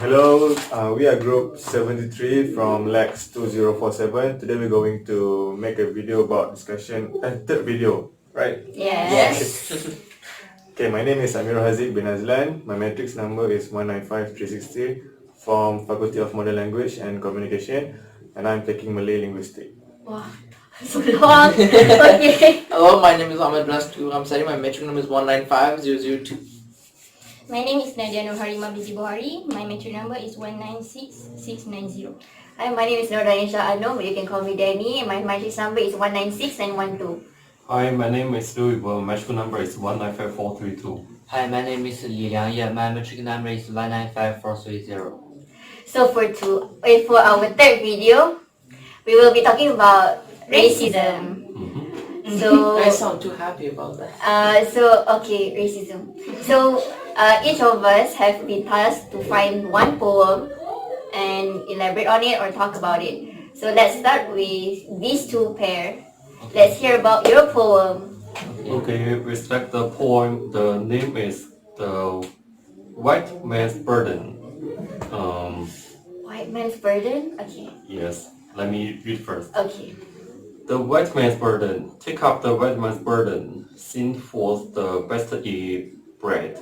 Hello, we are group 73 from LAX2047. Today we're going to make a video about discussion, third video, right? Yes. Okay, my name is Amir Haziq bin Azlan. My matrix number is 195360 from Faculty of Modern Language and Communication, and I'm taking Malay Linguistics. Wow, so long. Okay. Hello, my name is Ahmed Rastu. I'm studying my metric number is 195002. My name is Nadia Nurharima Binti Buhari. My matric number is 196690. Hi, my name is Nur Danisha Anom, but you can call me Danny. My matrix number is 196912. Hi, my name is Louis. My school number is 195432. Hi, my name is Li Liangye. My matric number is 195430. So for our third video, we will be talking about racism. So You guys sound too happy about that. Racism. So each of us have been tasked to find one poem and elaborate on it or talk about it. So let's start with these two pair. Let's hear about your poem. Okay, we select the poem. The name is The White Man's Burden. White man's burden? Okay. Yes, let me read first. Okay. The white man's burden. Take up the white man's burden. Send forth the best ye bread.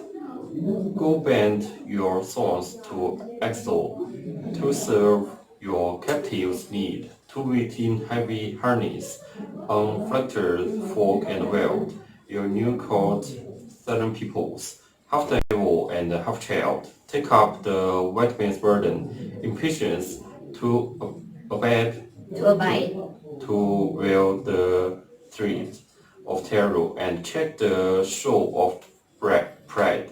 Go bend your swords to exile, to serve your captives' need, to wait in heavy harness, unflattered folk and wealth, your new court, southern peoples, half devil and half child. Take up the white man's burden, impatience to abide, to wield the thread of terror and check the show of pride.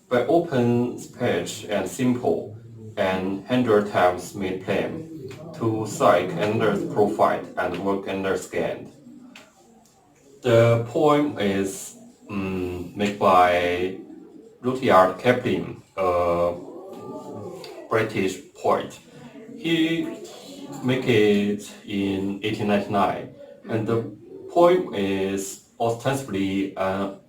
By open speech and simple, and 100 times made plain, to seek another's profit and work another's gain. The poem is made by Rudyard Kipling, a British poet. He made it in 1899, and the poem is ostensibly an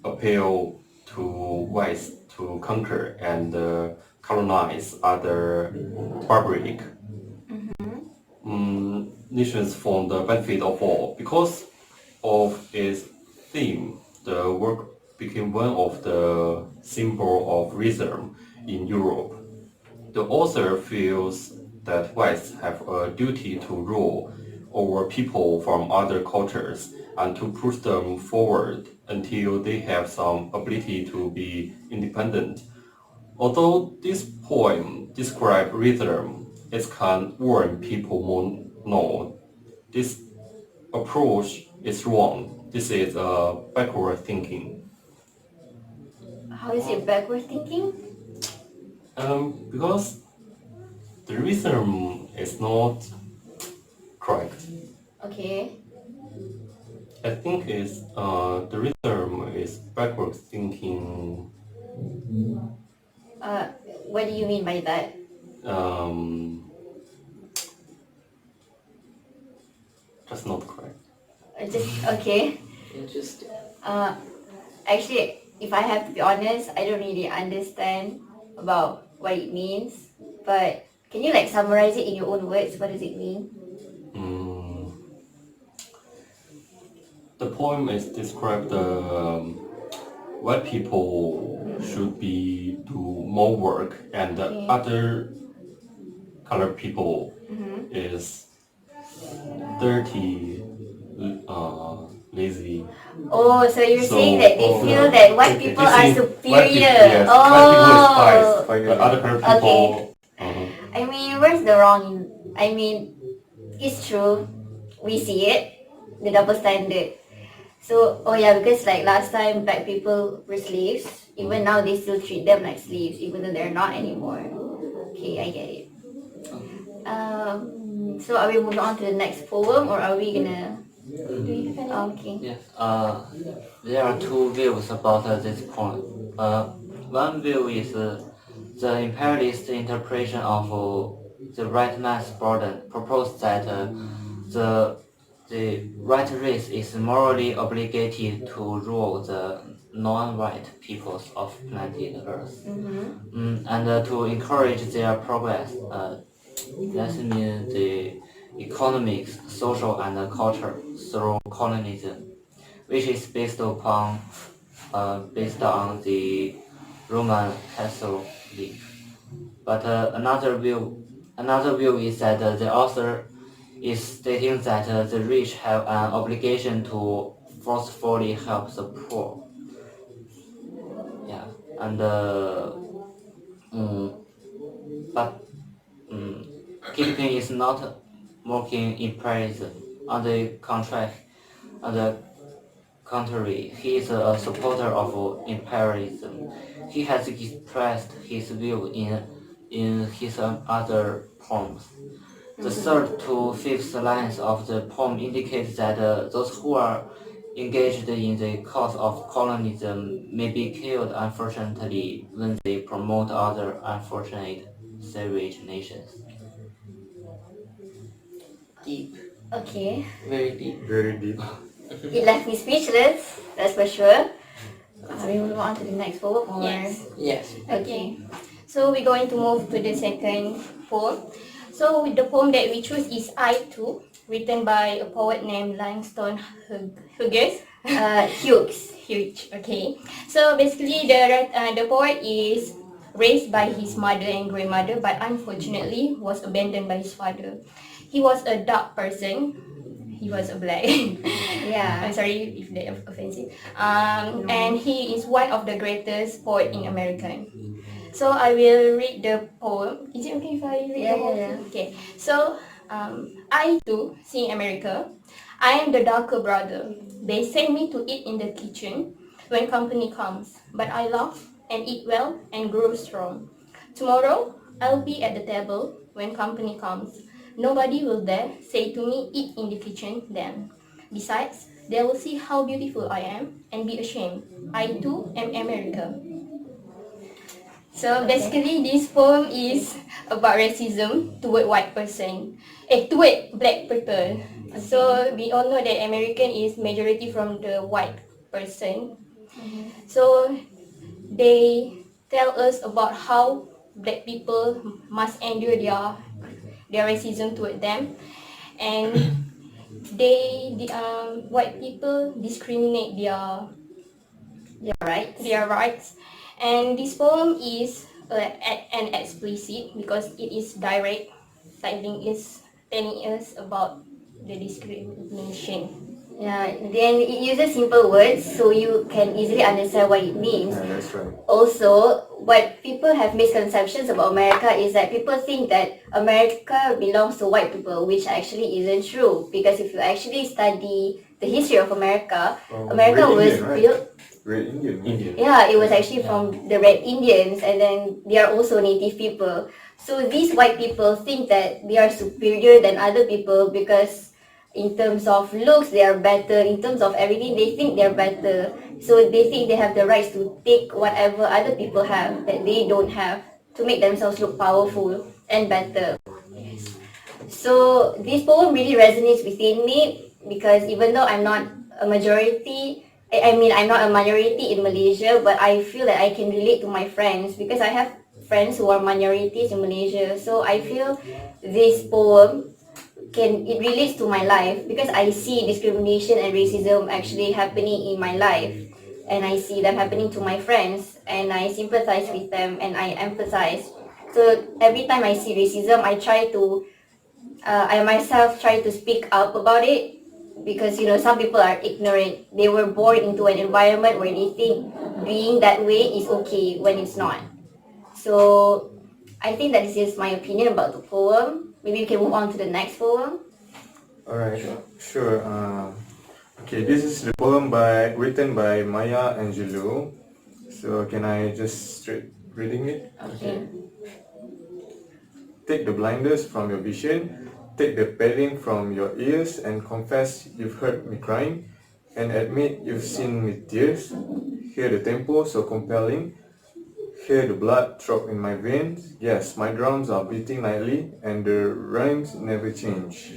appeal to whites to conquer and colonize other barbaric nations for the benefit of all. Because of its theme, the work became one of the symbols of racism in Europe. The author feels that whites have a duty to rule over people from other cultures and to push them forward until they have some ability to be independent. Although this poem describes racism, it can warn people more know this approach is wrong. This is backward thinking. How is it backward thinking? Because the racism is not correct. Okay. I think it's the rhythm is backward thinking. What do you mean by that? That's not correct. Okay. Interesting. Actually, if I have to be honest, I don't really understand about what it means. But can you summarize it in your own words? What does it mean? The poem is described white people should be do more work and the other colored people is dirty, lazy. Oh, so you're saying that they feel yeah. that white people are superior. Yes, white people is wise, Finally. but other colored people. I mean, where's the wrong? I mean, it's true. We see it, the double standard. So, because last time black people were slaves, even now they still treat them like slaves, even though they're not anymore. Okay, I get it. So are we moving on to the next poem, or are we gonna? Do you have any? Okay. Yes. There are two views about this point. One view is the imperialist interpretation of the right man's burden proposed that the white race is morally obligated to rule the non-white peoples of planet Earth, and to encourage their progress. That means the economics, social, and culture through colonialism, which is based on the Roman Catholic. But another view is that the author is stating that the rich have an obligation to forcefully help the poor. Yeah, and mm, but Kipling is not mocking imperialism. On the contrary, he is a supporter of imperialism. He has expressed his view in his other poems. The third to fifth lines of the poem indicate that those who are engaged in the cause of colonialism may be killed unfortunately when they promote other unfortunate savage nations. Deep. Okay. Very deep. Very deep. It left me speechless, that's for sure. We move on to the next poem or? Yes. Yes. Okay. So we're going to move to the second poem. So the poem that we choose is I Too, written by a poet named Langston Hughes. Hughes. Huge. Okay. So basically, the poet is raised by his mother and grandmother, but unfortunately was abandoned by his father. He was a dark person. He was a black. Yeah. I'm sorry if they're offensive. And he is one of the greatest poet in America. So I will read the poem. Is it okay if I read Yeah, the poem? yeah, yeah. Okay. So I too see America. I am the darker brother. They send me to eat in the kitchen when company comes, but I laugh and eat well and grow strong. Tomorrow I'll be at the table when company comes. Nobody will dare say to me, eat in the kitchen then. Besides, they will see how beautiful I am and be ashamed. I too am America. So basically, this poem is about racism toward white person, toward black people. So we all know that American is majority from the white person. So they tell us about how black people must endure their racism toward them, and the white people discriminate Yeah, right. their rights. And this poem is an explicit because it is direct, telling us about the discrimination. Yeah, then it uses simple words so you can easily understand what it means. Yeah, that's right. Also, what people have misconceptions about America is that people think that America belongs to white people, which actually isn't true. Because if you actually study the history of America, America Red was Indian, right? built. Red Indian. Indian. Yeah, it was actually from the Red Indians, and then they are also native people. So these white people think that they are superior than other people because in terms of looks they are better, in terms of everything they think they're better. So they think they have the rights to take whatever other people have that they don't have to make themselves look powerful and better. So this poem really resonates within me because even though I'm not a majority, I mean I'm not a minority in Malaysia, but I feel that I can relate to my friends because I have friends who are minorities in Malaysia. So I feel this poem it relates to my life because I see discrimination and racism actually happening in my life, and I see them happening to my friends, and I sympathize with them and I empathize. So every time I see racism, I myself try to speak up about it because some people are ignorant. They were born into an environment where they think being that way is okay when it's not. So I think that this is my opinion about the poem. Maybe we can move on to the next poem. Alright, sure. Okay, this is the poem written by Maya Angelou. So can I just straight reading it? Okay. Take the blinders from your vision, take the padding from your ears, and confess you've heard me crying, and admit you've seen me tears. Hear the tempo so compelling, hear the blood throb in my veins. Yes, my drums are beating nightly, and the rhymes never change.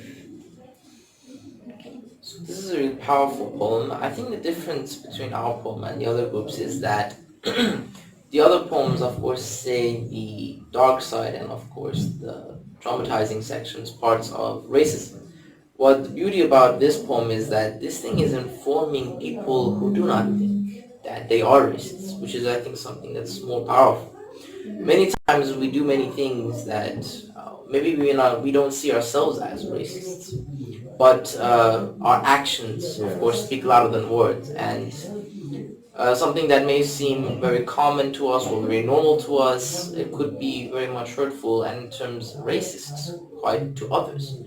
This is a really powerful poem. I think the difference between our poem and the other groups is that the other poems, of course, say the dark side and, of course, the traumatizing sections, parts of racism. What the beauty about this poem is that this thing is informing people who do not think that they are racist, which is, I think, something that's more powerful. Many times we do many things that maybe we don't see ourselves as racists, but our actions, of course, speak louder than words. And something that may seem very common to us or very normal to us, it could be very much hurtful and in terms racist quite to others.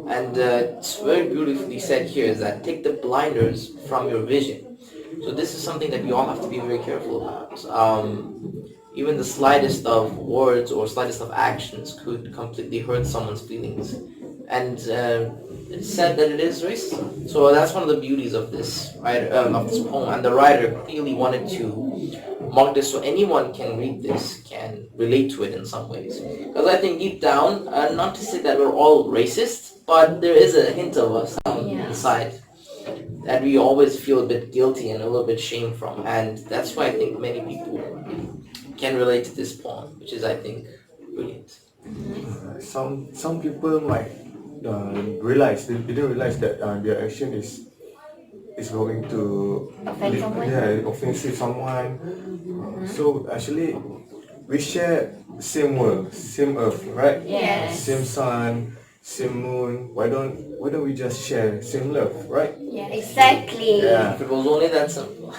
And it's very beautifully said here is that take the blinders from your vision. So this is something that we all have to be very careful about. Even the slightest of words or slightest of actions could completely hurt someone's feelings. And it's said that it is racism. So that's one of the beauties of this of this poem. And the writer clearly wanted to mark this so anyone can read this, can relate to it in some ways. Because I think deep down, not to say that we're all racist, but there is a hint of us inside that we always feel a bit guilty and a little bit shame from. And that's why I think many people can relate to this poem, which is, I think, brilliant. Some people might realize they didn't realize that their action is going to Offend someone? offensive someone. So actually, we share same world, same earth, right? Yes. Same sun, same moon. Why don't we just share same love, right? Yeah, Exactly. Yeah. If it was only that simple.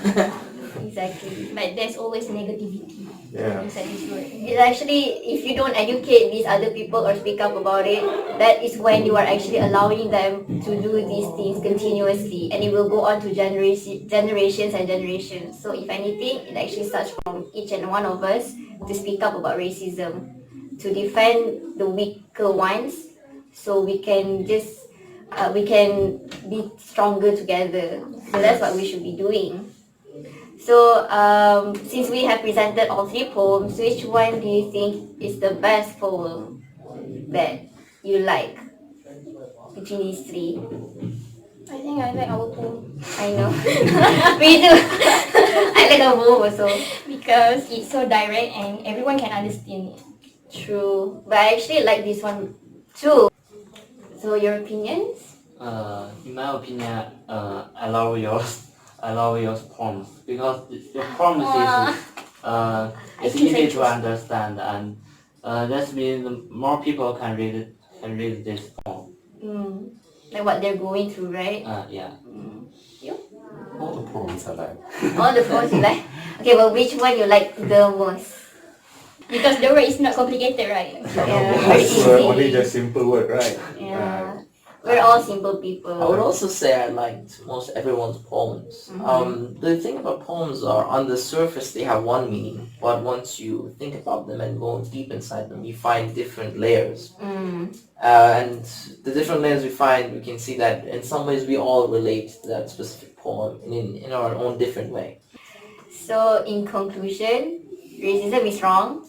Exactly. but there's always negativity Yeah. inside this word. It's actually, if you don't educate these other people or speak up about it, that is when you are actually allowing them to do these things continuously, and it will go on to generations and generations. So if anything, it actually starts from each and one of us to speak up about racism, to defend the weaker ones, so we can be stronger together. So that's what we should be doing. So, since we have presented all three poems, which one do you think is the best poem that you like between these three? I think I like our poem I know. Me too. I like a poem also. because it's so direct and everyone can understand it. True. But I actually like this one too. So, your opinions? In my opinion, I love yours. I love your poems because your poems is easy to understand, and that means more people can read this poem. Like what they're going through, right? Yeah. You? All the poems I like. All the poems you like? Okay, well, which one you like the most? Because the word is not complicated, right? Yeah, very Only easy. just simple word, right? Yeah. We're all simple people. I would also say I liked most everyone's poems. The thing about poems are on the surface they have one meaning, but once you think about them and go deep inside them, you find different layers. And the different layers we find, we can see that in some ways we all relate to that specific poem in our own different way. So, in conclusion, racism is wrong.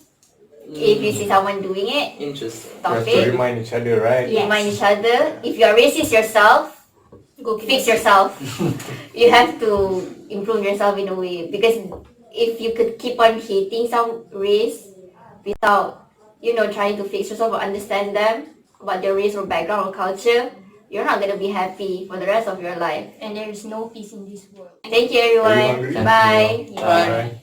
If you see someone doing it, Interesting. We stop have to it. remind each other, right? Remind each other. If you are racist yourself, Go fix yourself. You have to improve yourself in a way, because if you could keep on hating some race without, trying to fix yourself or understand them about their race or background or culture, you're not gonna be happy for the rest of your life. And there is no peace in this world. Thank you, Are you everyone. hungry? Bye. Bye.